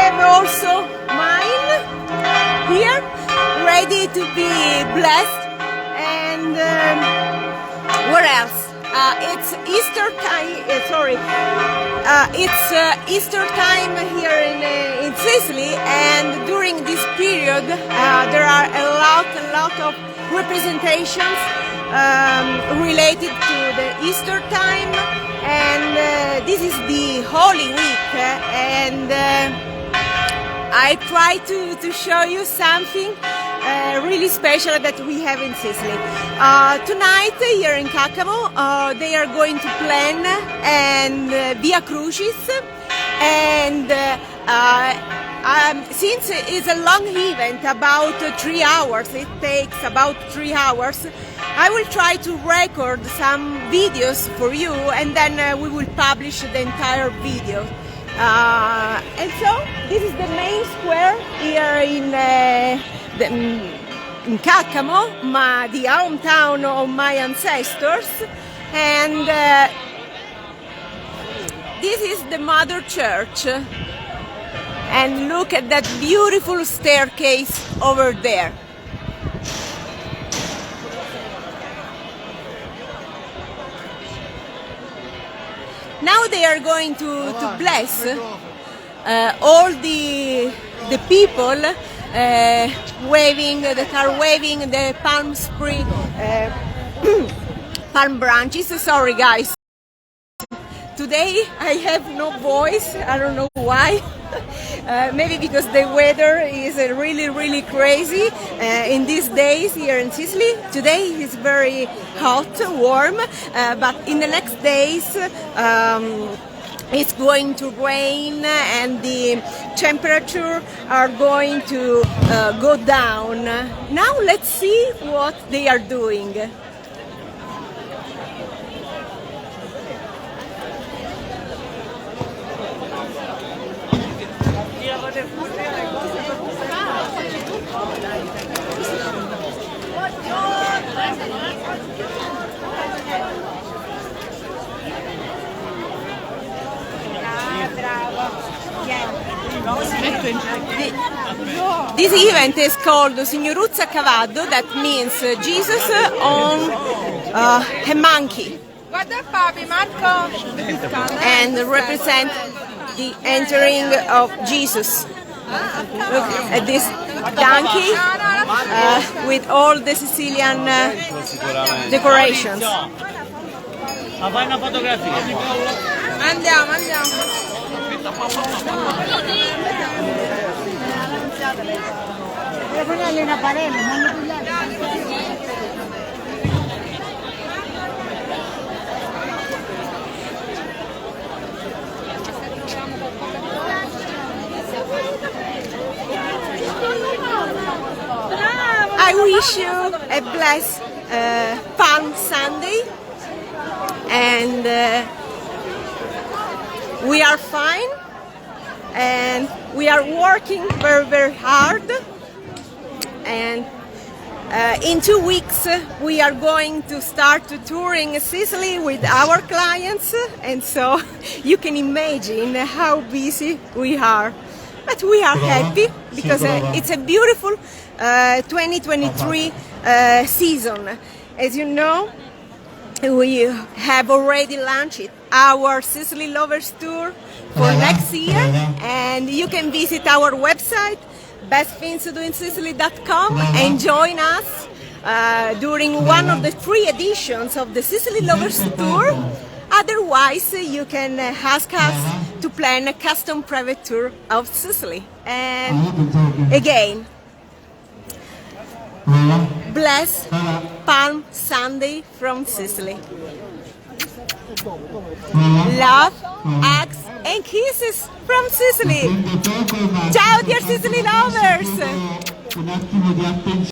have also mine here, ready to be blessed. And what else? It's Easter time. It's Easter time here in Sicily, and during this period there are a lot of representations related to the Easter time, and this is the Holy Week, and I try to show you something really special that we have in Sicily. Tonight here in Caccamo they are going to plan and Via Crucis, and since it's a long event, about 3 hours, it takes about 3 hours, I will try to record some videos for you, and then we will publish the entire video. And so this is the main square here in Caccamo, the hometown of my ancestors, and this is the mother church, and look at that beautiful staircase over there. Now they are going to bless all the people that are waving the palm branches. Sorry guys, today I have no voice, I don't know why. Maybe because the weather is really crazy in these days here in Sicily. Today is very hot, warm, but in the next days it's going to rain and the temperature are going to go down. Now let's see what they are doing. This event is called Signoruzza Cavallo, that means Jesus on a monkey, and represent the entering of Jesus. Look at this donkey with all the Sicilian decorations. Andiamo. I wish you a blessed Palm Sunday, and we are fine, and we are working very hard, and in 2 weeks we are going to start touring Sicily with our clients, and so you can imagine how busy we are. But we are happy because it's a beautiful 2023 season. As you know, we have already launched our Sicily Lovers Tour for next year, and you can visit our website bestthingstodoinsicily.com and join us during one of the 3 editions of the Sicily Lovers Tour. Otherwise, you can ask us to plan a custom private tour of Sicily. And again, bless Palm Sunday from Sicily. Love, hugs and kisses from Sicily. Ciao dear Sicily lovers!